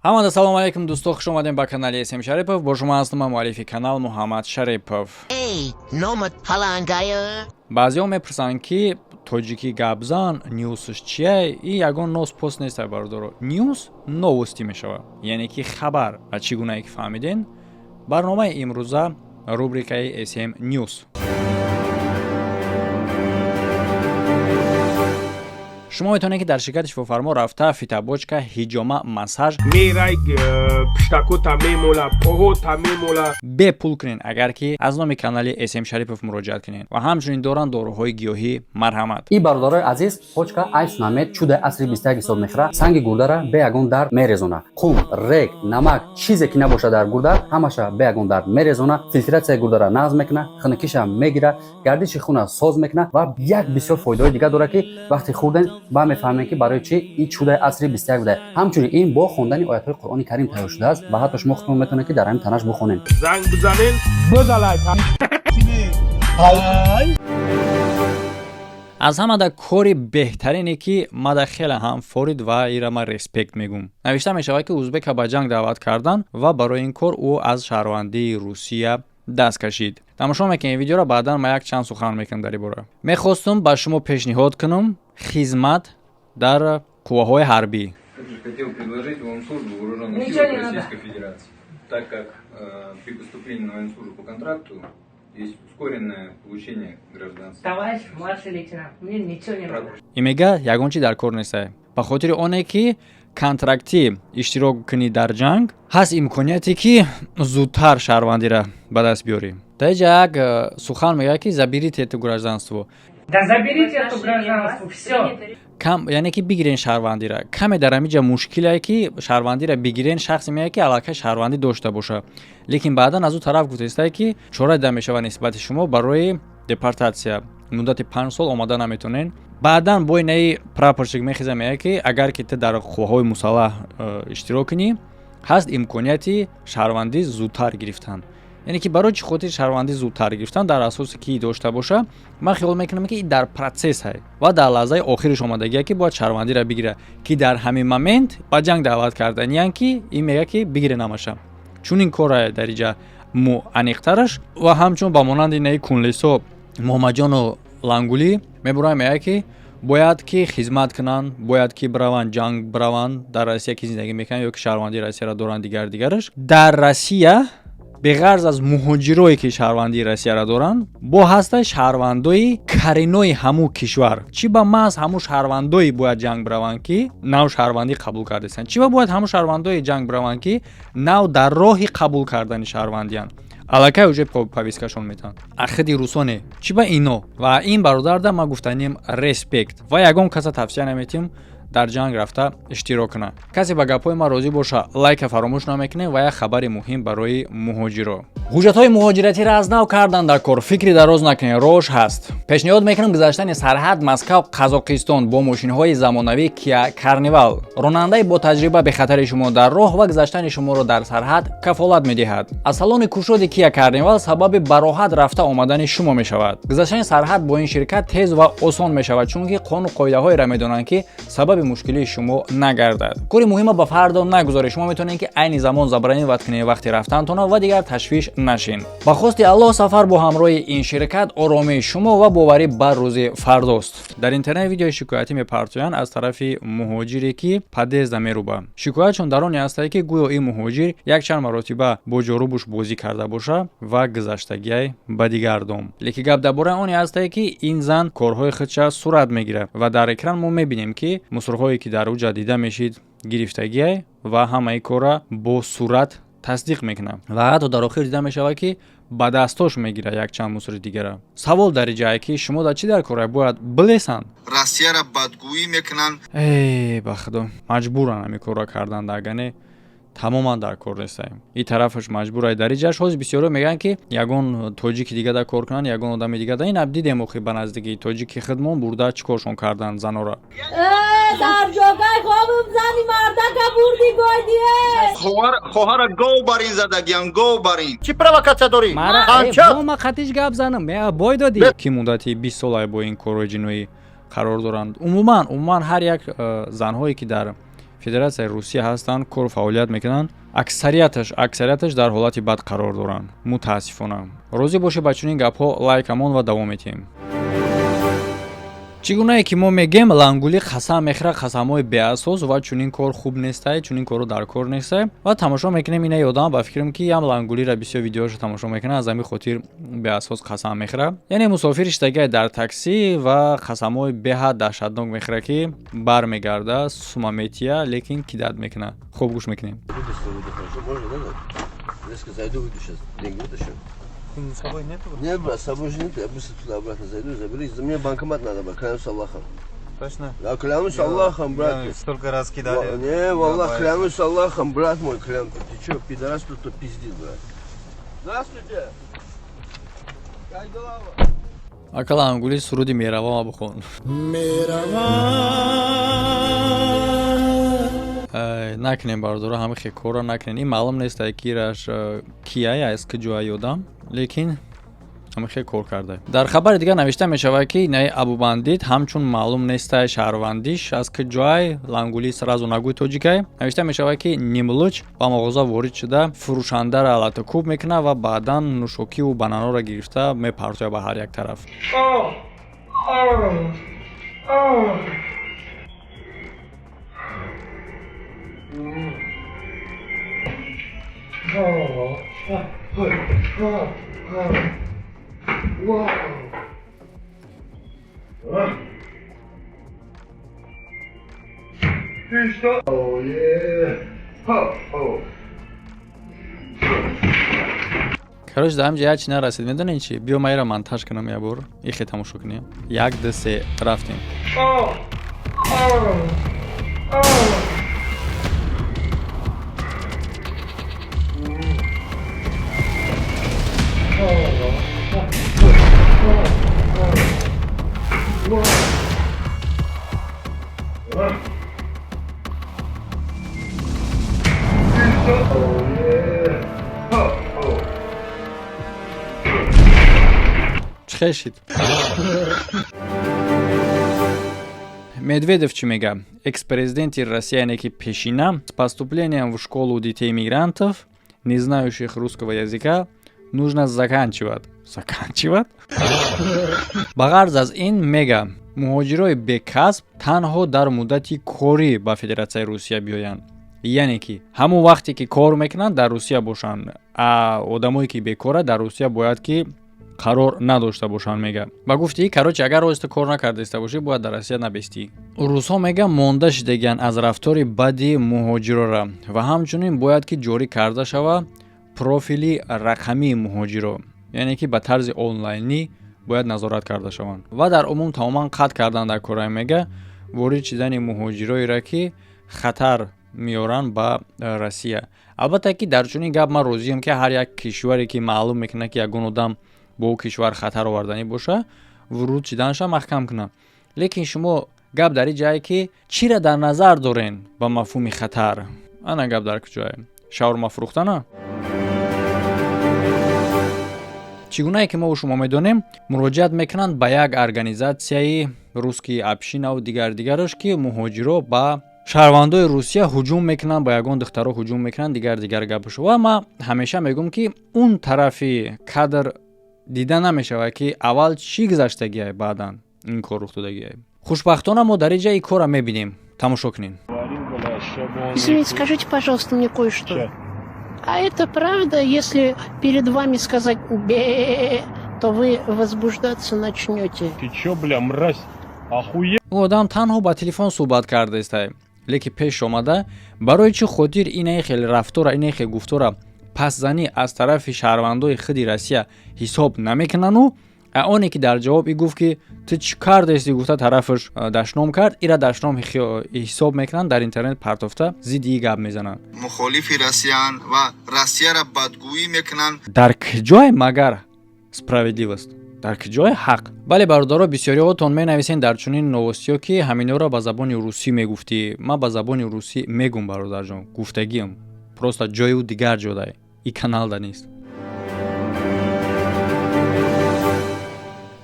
Ҳамада салом алейкум дӯстон, хуш омадем ба канали Эсем Шарипов. Бо шумо ҳастам муаллифи канал Муҳаммад Шарипов. Номат ҳалангая. Баъзеҳо мепурсанд ки тоҷикӣ гапзан нюсш чие? И ягон нос пост нестай бардоро. Нюс новости мешавад, яъне ки хабар. Ва чӣ гунае ки фаҳмиден? Барномаи имрӯза рубрикаи Эсем Ньюс. шумо метавонед ки дар ширкати шифофармо рафта фитобочка, ҳиҷома, массаж бепул кунед, агар ки аз номи канали Эсем Шарипов муроҷиат кунед. Ва ҳамчунин доранд дороҳои гиёҳӣ марҳамат. И бародарои азиз, почка айс намед чудаи асри 21 ҳисоб мехӯрад. Санги гурдара бе ягон дард мерезона. Хун, рек, намак, чизе ки набошад дар гурда, ҳамаша бе ягон дард мерезона. Филтратсияи гурдара назм мекуна, хунукиша мегира, гардиши хуна соз мекуна ва як бисёр фоидаҳои дигар дорад ки вақти хӯрден ба мефаҳмем ки барои чи ин чудаи асри 21 буда. Ҳамчунин ин бо хондани оятҳои Қуръони Карим тайёр шудааст. Ба ҳатто шумо худтон метавонед ки дар ҳамин танаш бухонед. Занг бизанен, бизалайт. аз ҳамада кори беҳтарине ки мада хеле ҳам форид ва ира ма респект мегум. Навишта мешавад ки узбека ба ҷанг даъват кардан ва барои ин кор ӯ аз шаҳрвандии Русия даст кашид. Тамошо мекунед видеоро, баъдан ма як чанд сухан мекунам дар ин бора. Мехостум ба шумо пешниҳод кунам хизмат дар қувваҳои ҳарбӣ. Хотел предложить вам службу в вооруженных силах Российской Федерации, так как при поступлении на военную службу по контракту есть ускоренное получение гражданства. Товарищ младший лейтенант, мне ничего не надо. Имега ягон чи дар кор нестай. Ба хотири оне ки контрактӣ иштирок кунӣ дар ҷанг, ҳаст имконияте ки зудтар шаҳрвандиро ба даст биёрӣ. Таҷа як сухан мегӯяд ки заберите это гражданство. Да заберите это гражданство, все. Яъне ки бигирен шаҳрвандиро. Каме дар ҳамиҷа мушкиле ки шаҳрвандиро бигирен, шахсе мегӯяд ки аллакай шаҳрвандӣ дошта боша. Лекин баъдан аз ӯ тараф гуфтаистае ки чора дида мешавад нисбати шумо барои депортатсия. Муддати 5 сол омада наметонен. Баъдан бо инаи прапорщик мехиза мегӯяд ки агар ки ту дар қувваҳои мусаллаҳ иштирок кунӣ, ҳаст имконияти шаҳрвандӣ зудтар гирифтан. яъне ки барои чӣ хотир шаҳрвандӣ зудтар гирифтан дар асосе ки дошта боша, ман хиёл мекунам ки дар процесс ҳай ва дар лаҳзаи охириш омадагие ки бояд шаҳрвандиро бигира, ки дар ҳамин момент ба ҷанг даъват карданиян ки ин мегӯяд ки бигире намаша. Чун ин кора дар иҷа мо аниқтараш ва ҳамчун ба монанди инаи кунлисо Муҳаммаҷону Лангулӣ мебурам мегӯяд ки бояд ки хизмат кунанд, бояд ки бираванд ҷанг бираванд, дар Россия ки зиндагӣ мекунанд ё ки шаҳрвандии Россияро доранд дигараш. Дар Россия беғарз аз муҳоҷирое ки шаҳрвандии Россияро доранд, бо ҳастай шаҳрвандои каринои ҳамун кишвар. Чӣ ба маҳз ҳамун шаҳрвандои бояд ҷанг бираванд ки нав шаҳрвандӣ қабул кардастанд. Чӣ ба бояд ҳамун шаҳрвандои ҷанг бираванд ки нав дар роҳи қабул кардани шаҳрвандиянд. Аллакай уҷа повисткашон метаванд. Ахиди русоне. Чӣ ба ино? Ва ин бародарда ма гуфтаним респект. Ва ягон каса тавсия наметим дар ҷанг рафта иштирок кунад. Касе ба гапҳои ман розӣ боша, лайка фаромӯш намекунед ва як хабари муҳим барои муҳоҷиро. ҳуҷҷатҳои муҳоҷиратиро аз нав кардан дар кор. Фикри дароз накунед, роҳш ҳаст. Пешниҳод мекунам гузаштани сарҳад Москав Қазоқистон бо мошинҳои замонавӣ Kia Carnival. Ронандаи бо таҷриба бехатари шумо дар роҳ ва гузаштани шуморо дар сарҳад кафолат медиҳад. Аз салони кушоди Kia Carnival сабаби бароҳат рафта омадани шумо мешавад. Гузаштани сарҳад бо ин ширкат тез ва осон мешавад, чунки қонуну қоидаҳоеро медонанд ки сабаби мушкилии шумо нагардад. Кори муҳима ба фардо нагузоред. Шумо метавонед ки айни замон заброниват кунед вақти рафтантона ва дигар ташвиш нашин. Ба хости Аллоҳ сафар бо ҳамроҳи ин ширкат оромии шумо ва боварӣ бар рӯзи фардост. Дар интернет видеои шикоятӣ мепартоянд аз тарафи муҳоҷире ки падезда мерӯба. Шикоятшон дар оне астае ки гӯё ин муҳоҷир якчанд маротиба бо ҷорубуш бозӣ карда боша ва гузаштагиай ба дигар дом. Лекин гап дар бораи оне астае ки ин зан корҳои худша сурат мегирад ва дар экран мо мебинем ки мусорҳое ки дар уҷа дида мешид гирифтагиай ва ҳамаи кора бо сурат тасдиқ мекунам ва ҳатто дар охир дида мешавад ки ба дастош мегира якчанд мусори дигара. Савол дар иҷае ки шумо дар чӣ дар кора бояд билесанд? Россияро бадгӯӣ мекунанд. Ба худо маҷбуран ҳамин корро кардан дагане тамоман дар кор нестаем. Ин тарафаш маҷбурай дар иҷааш ҳозир бисёро мегӯянд ки ягон тоҷики дига дар кор кунанд, ягон одами дига дар ин дидем охи ба наздикии тоҷики хидмон бурда чикоршон кардан занора. дар ҷогай хобим зани мардака бурди гойдие. Хоҳара гов бар ин задагиан, гов бар ин. Чӣ провокатсия дорӣ? Ма қатиш гап занам. Бой додӣ ки муддати 20 сол бо ин корҳои ҷиноӣ қарор доранд. Умуман ҳар як занҳое ки дар федератсияи русия ҳастанд, кор фаъолият мекунанд. аксарияташ дар ҳолати бад қарор доранд. мутаассифона. розӣ бошед ба чунин гапҳо лайкамон ва давом метиҳем. чӣ гунае ки мо мегем лангулӣ қасам мехӯрад қасамҳои беасос ва чунин кор хуб нестай, чунин коро дар кор нестай ва тамошо мекунем. Ина ёдам ба фикрам ки ям лангулиро бисёр видеоашо тамошо мекунад, аз ҳамин хотир беасос қасам мехӯрад. Яъне мусофир иштагай дар таксӣ ва қасамҳои беҳад даҳшатнок мехӯрад ки бармегарда сума метия, лекин кидат мекунад. Хуб гӯш мекунем. С собой нету? Нет, брат, с собой же нет. Я быстро туда-обратно зайду, заберись. За меня банкомат надо, брат, клянусь Аллахом. Точно? Да, клянусь Аллахом, брат. Столько раз кидали. Не, Аллах, клянусь Аллахом, брат мой, клянусь. Ты чё, пидорас тут пиздит, брат? Здравствуйте. Как дела? Акала ангули суруди мерава бхон. Накнем бардора ҳами хе кора накнем. Ин маълум нест ки раш кияй аз куҷоа ёдам, лекин ҳами хе кор карда. Дар хабари дигар навишта мешавад ки наи Абубандит ҳамчун маълум нест шаҳрвандиш аз куҷоай лангули сразу нагӯй тоҷикай. Навишта мешавад ки нимлуч ба мағоза ворид шуда фурӯшандара латакӯб мекунад ва баъдан нӯшокиву бананора гирифта мепартояд ба ҳар як тараф. Короче, да ҳамҷа як чи нарасид. Медонед чӣ? Биё майра монтаж кунам як бор. Ихе тамошо кунем. 1, 2, 3 рафтем. Чӣ шид? Медведев чӣ мега? Экс-президенти России Неки Пешина с поступлением в школу детей мигрантов, не знающих русского языка, нужно заканчивать. Заканчивать? Ба ғарз аз ин мега муҳоҷирои бекасб танҳо дар муддати корӣ ба Федератсияи Русия биёянд. Яъне ки ҳамон вақте ки кор мекунанд дар Русия бошанд, одамое ки бекора дар Русия бояд ки қарор надошта бошанд мега. Ба гуфтии короче агар роста кор накардаиста бошӣ бояд дар Россия набестӣ. Русҳо мега монда шудагиянд аз рафтори бади муҳоҷирора ва ҳамчунин бояд ки ҷорӣ карда шава профили рақамии муҳоҷиро, яъне ки ба тарзи онлайнӣ бояд назорат карда шаванд ва дар умум тамоман қатъ кардан дар кора мега ворид шудани муҳоҷироеро ки хатар меоранд ба Россия. Албатта ки дар чунин гап ман розиам ки ҳар як кишваре ки маълум мекунад ки ягон одам бо ӯ кишвар хатар оварданӣ боша, вуруд шиданша маҳкам кунад. Лекин шумо гап дар ин ҷае ки чиро дар назар дорен ба мафҳуми хатар? Ана гап дар куҷое? Шаурма фурӯхтана? чӣ гунае ки мо шумо медонем, муроҷиат мекунанд ба як организатсияи русскии общинаву дигараш ки муҳоҷиро ба шаҳрвандои Русия ҳуҷум мекунанд, ба ягон духтаро ҳуҷум мекунанд, дигар гапашо. Ва ман ҳамеша мегӯям ки он тарафи кадр дида намешавад ки аввал чӣ гузаштагиай, баъдан ин кор рух додагиай. Хушбахтона мо дар ин ҷа ин корро мебинем. Тамошо кунем. Извините, скажите, пожалуйста, мне кое-что. А это правда, если перед вами сказать «бе», то вы возбуждаться начнете? Ты чё, бля, мразь? Охуе... Одам танҳо ба телефон суҳбат кардаистай, леки пеш омада барои чӣ хотир инаи хеле рафтора, инаи хеле гуфтора пасзанӣ аз тарафи шаҳрвандои худи Россия ҳисоб намекунану, оне ки дар ҷавоб и гуфт ки ту чӣ кардаисти гуфта тарафаш дашном кард, ира дашном ҳисоб мекунанд, дар интернет партофта зидди и гап мезананд. Мухолифи Россиян ва Россияро бадгӯӣ мекунанд. Дар куҷое магар справедливост? Дар куҷое ҳақ? Бале бародаро, бисёриҳотон менависен дар чунин новостиҳо ки ҳаминҳоро ба забони русӣ мегуфтӣ. Ман ба забони русӣ мегум бародарҷон, гуфтагиам. Просто ҷою дигар ҷодай. И каналда нест.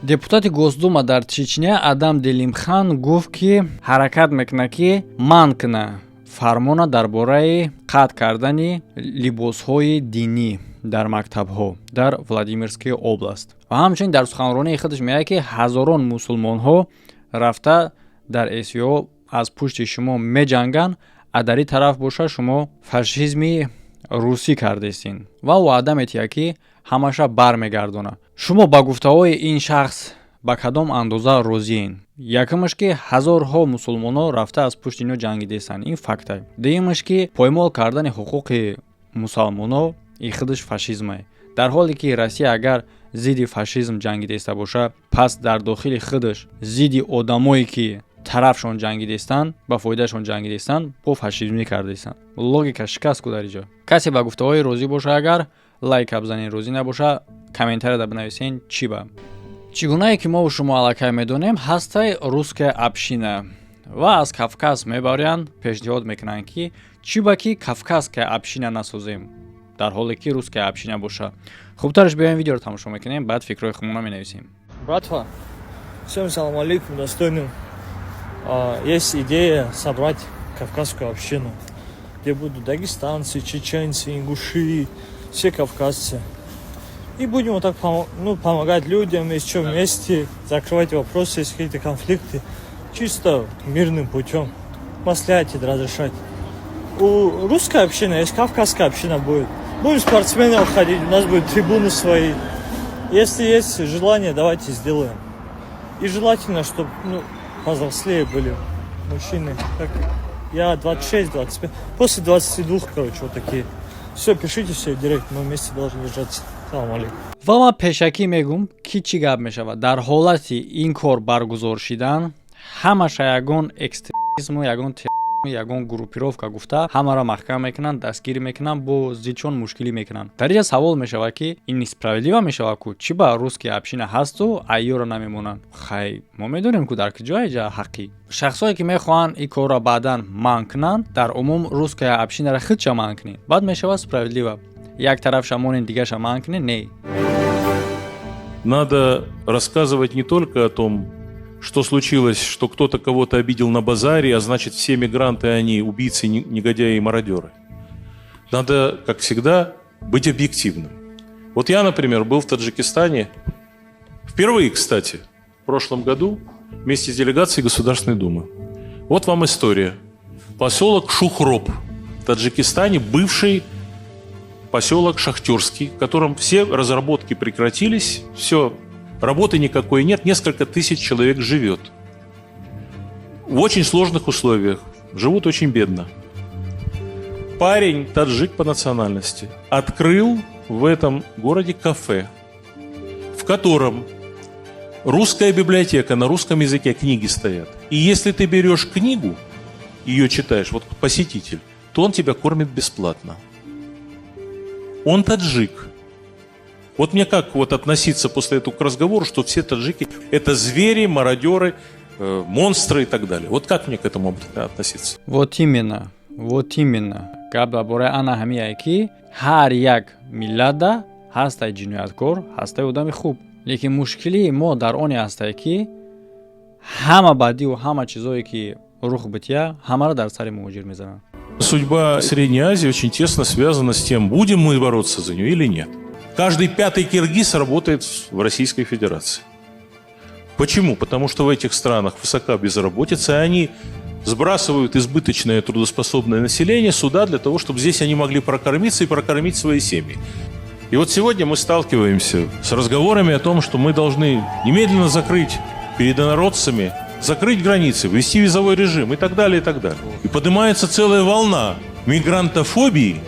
Депутати Госдума дар Чечня Адам Делимхан гуфт ки ҳаракат мекунад ки манъ кунад фармона дар бораи қатъ кардани либосҳои динӣ дар мактабҳо дар Владимирская област. Ва ҳамчунин дар суханронии худаш мегӯяд ки ҳазорон мусулмонҳо рафта дар СВО аз пушти шумо меҷанганд, а дар ин тараф боша шумо фашизми русӣ кардестин ва ваъда метиҳад ки ҳамаша бармегардона. Шумо ба гуфтаҳои ин шахс ба кадом андоза розиен? Якумаш ки ҳазорҳо мусулмонҳо рафта аз пушти ино ҷангидестанд, ин факт аст. Дуюмаш ки поймол кардани ҳуқуқи мусулмонҳо ин худаш фашизм аст. дар ҳоле ки Россия агар зидди фашизм ҷангидеста боша, пас дар дохили худаш зидди одамое ки тарафшон ҷангидестанд, ба фоидашон ҷангидестанд, бо фашизмӣ кардестанд. Логика шикаст ку дар инҷо. Касе ба гуфтаҳои розӣ боша, агар лайка бизанен, розӣ набоша, комментарияда бинависен чӣ ба. Чӣ гунае ки мо шумо аллакай медонем, ҳастай русская община ва аз Кавказ мебарянд, пешниҳод мекунанд ки чӣ ба ки кавказская община насозем, дар ҳоле ки русская община боша. Хубтараш биёем видеоро тамошо мекунем, баъд фикрҳои худмона менависем. Братва, всем салам алейкум, достойным. Есть идея собрать кавказскую общину, где будут дагестанцы, чеченцы, ингуши, все кавказцы. И будем вот так помогать людям, если что, вместе, закрывать вопросы, если какие-то конфликты, чисто мирным путем, маслять и разрешать. У русской общины есть кавказская община будет. Будем спортсменов ходить, у нас будут трибуны свои. Если есть желание, давайте сделаем. И желательно, чтобы повзрослее были мужчины. Как я 26-25, после 22, короче, вот такие. Все, пишите все в директ, мы вместе должны держаться. Салам алейкум. ва ман пешакӣ мегӯм ки чӣ гап мешавад. Дар ҳолати ин кор баргузор шидан, ҳамаша ягон экстремизму, ягон терроризму, ягон группировка гуфта ҳамаро маҳкам мекунанд, дастгирӣ мекунанд, бо зидчон мушкилӣ мекунанд. Дар инҷа савол мешавад ки ин несправедлива мешавад ку чӣ ба русская община ҳасту айёро намемонанд. Хай, мо медонем ку дар куҷо ҷа ҳаққӣ. Шахсое ки мехоҳанд ин корро баъдан манъ кунанд, дар умум русская общинара худша манъ кунед. Баъд мешавад справедлива. Як тараф шамонин, дигаша манъ кунед, не. Надо рассказывать не только о том, что случилось, что кто-то кого-то обидел на базаре, а значит все мигранты, они убийцы, негодяи и мародеры. Надо, как всегда, быть объективным. Вот я, например, был в Таджикистане впервые, кстати, в прошлом году вместе с делегацией Государственной Думы. Вот вам история. Поселок Шухроб в Таджикистане, бывший поселок Шахтерский, в котором все разработки прекратились, все, работы никакой нет, несколько тысяч человек живет. В очень сложных условиях, живут очень бедно. Парень, таджик по национальности, открыл в этом городе кафе, в котором русская библиотека, на русском языке книги стоят. И если ты берешь книгу, ее читаешь, вот посетитель, то он тебя кормит бесплатно. Он таджик. Вот мне как вот относиться после этого к разговору, что все таджики – это звери, мародеры, монстры и так далее. Вот как мне к этому относиться? Вот именно. Гап дар бораи ана ҳамие ки ҳар як миллатда ҳастай ҷинояткор, ҳастай одами хуб. Лекин мушкили мо дар оне ҳастай ки ҳама бадию ҳама чизое ки рух бития, ҳамаро дар сари муҳоҷир мезананд. Судьба Средней Азии очень тесно связана с тем, будем мы бороться за нее или нет. Каждый пятый киргиз работает в Российской Федерации. Почему? Потому что в этих странах высока безработица, и они сбрасывают избыточное трудоспособное население сюда для того, чтобы здесь они могли прокормиться и прокормить свои семьи. И вот сегодня мы сталкиваемся с разговорами о том, что мы должны немедленно закрыть перед инородцами, закрыть границы, ввести визовой режим и так далее, и так далее. И поднимается целая волна мигрантофобии.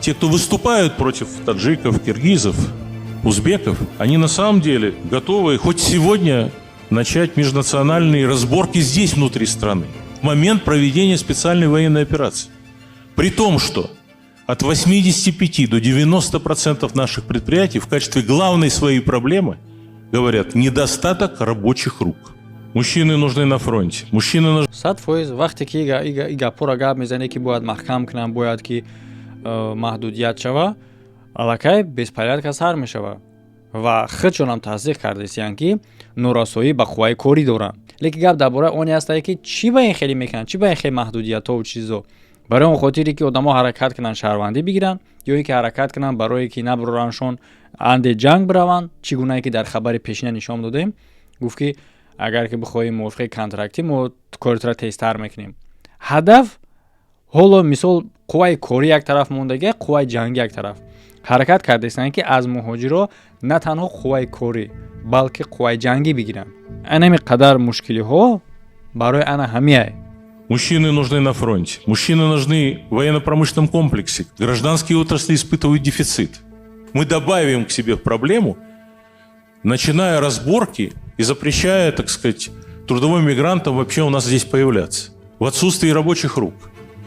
Те, кто выступают против таджиков, киргизов, узбеков, они на самом деле готовы хоть сегодня начать межнациональные разборки здесь, внутри страны, в момент проведения специальной военной операции. При том, что от 85 до 90% наших предприятий в качестве главной своей проблемы говорят недостаток рабочих рук. Мужчины нужны на фронте. Мужчины нужны... 100% вақте ки гапора гап мезане ки бояд маҳкам кунам, бояд ки маҳдудият шава, аллакай беспорядка сар мешава. Ва худшонам таздиқ кардестиянд ки норасоӣ ба қувваи корӣ доранд. Лекин гап дар бораи оне ҳастае ки чӣ ба ин хеле мекунанд, чӣ ба ин хеле маҳдудиятҳо ва чизо. барои он хотире ки одамо ҳаракат кунанд шаҳрвандӣ бигиранд ё ин ки ҳаракат кунанд барое ки набураншон анде ҷанг бираванд, чӣ гунае ки дар хабари пешина нишон додем, гуфт ки агар ки бихоҳем мувофиқи контрактӣ мо коритра тезтар мекунем. ҳадаф ҳоло мисол қувваи корӣ як тараф мондагӣ, қувваи ҷангӣ як тараф. ҳаракат кардастанд ки аз муҳоҷиро на танҳо қувваи корӣ, балки қувваи ҷангӣ бигиранд. Анами қадар мушкилиҳо барои ана ҳамияй. Мужчины нужны на фронте. Мужчины нужны в военно-промышленном комплексе. Гражданские отрасли испытывают дефицит. Мы добавим к себе проблему, начиная разборки и запрещая, так сказать, трудовым мигрантам вообще у нас здесь появляться. В отсутствии рабочих рук.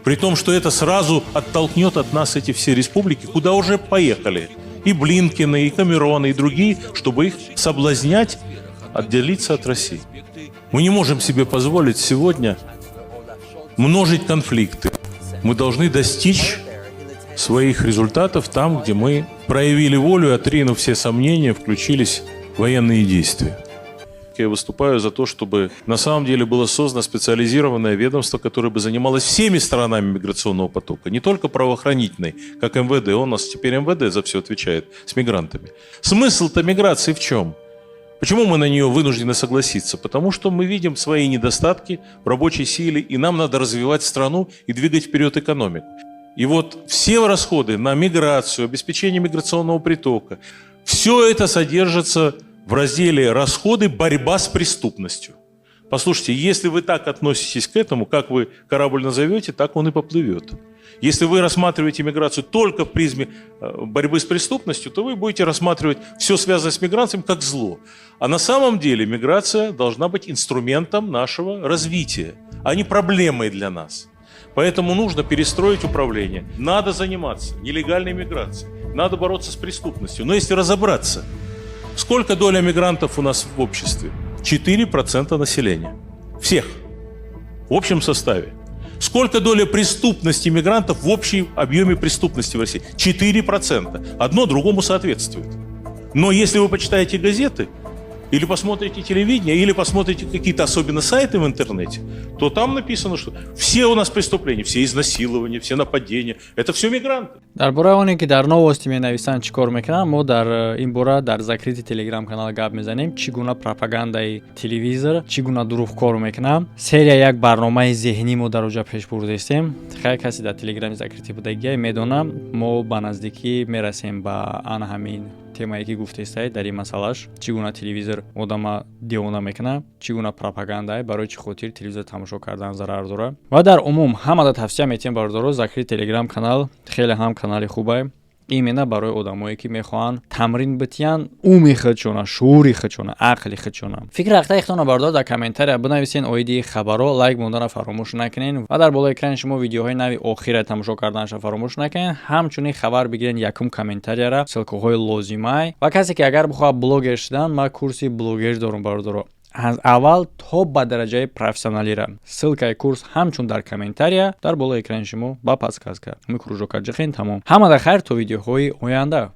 При том, что это сразу оттолкнет от нас эти все республики, куда уже поехали. И Блинкины, и Камероны, и другие, чтобы их соблазнять, отделиться от России. Мы не можем себе позволить сегодня множить конфликты. Мы должны достичь своих результатов там, где мы проявили волю, отринув все сомнения, включились в военные действия. Я выступаю за то, чтобы на самом деле было создано специализированное ведомство, которое бы занималось всеми сторонами миграционного потока, не только правоохранительной, как МВД. У нас теперь МВД за все отвечает с мигрантами. Смысл-то миграции в чем? Почему мы на нее вынуждены согласиться? Потому что мы видим свои недостатки в рабочей силе, и нам надо развивать страну и двигать вперед экономику. И вот все расходы на миграцию, обеспечение миграционного притока, все это содержится в разделе «Расходы. Борьба с преступностью». Послушайте, если вы так относитесь к этому, как вы корабль назовете, так он и поплывет. Если вы рассматриваете миграцию только в призме борьбы с преступностью, то вы будете рассматривать все связанное с миграцией как зло. А на самом деле миграция должна быть инструментом нашего развития, а не проблемой для нас. Поэтому нужно перестроить управление. Надо заниматься нелегальной миграцией, надо бороться с преступностью. Но если разобраться, сколько доля мигрантов у нас в обществе? 4% населения. Всех. В общем составе. Сколько доля преступности мигрантов в общем объеме преступности в России? 4%. Одно другому соответствует. Но если вы почитаете газеты, или посмотрите телевидение, или посмотрите какие-то особенно сайты в интернете, то там написано, что все у нас преступления, все изнасилования, все нападения, это все мигранты. дар бораи оне ки дар новости менависанд чӣ кор мекунанд, мо дар ин бора дар закрити телеграм канал гап мезанем, чӣ гуна пропагандаи телевизор, чӣ гуна дурӯғ кор мекунанд. Серия як барномаи зеҳнӣ мо дар оҷа пеш бурдастем. Хай касе дар телеграми закрити будагия медонам, мо ба наздикӣ мерасем ба ана ҳамин темае ки гуфтестаед дар ин масъалаш, чӣ гуна телевизор одама девона мекунад, чӣ гуна пропагандае, барои чӣ хотир телевизор тамошо кардан зарар дорад. Ва дар умум ҳамада тавсия метем бардоро закрити телеграм канал хеле ҳам канали хубае. именно барои одамое ки мехоҳанд тамрин битиянд уми худшона, шуури худшона, ақли худшона. Фикр рахтаихтона бардор дар комментария бинависен, оиди хабаро лайк мондана фаромӯш накунен ва дар болои экрани шумо видеоҳои нави охира тамошо карданашро фаромӯш накунен. Ҳамчунин хабар бигирен якум комментарияра ссилкаҳои лозимай ва касе ки агар бихоҳад блогер шудан, ман курси блогер дорам бардоро. از اول تا به درجه پروفسیونالی را ссылкаи курс ҳамчун дар комментария дар болои экрани шумо ба подсказка. Микружока ҷихин тамом. Ҳамада хайр то видеоҳои оянда.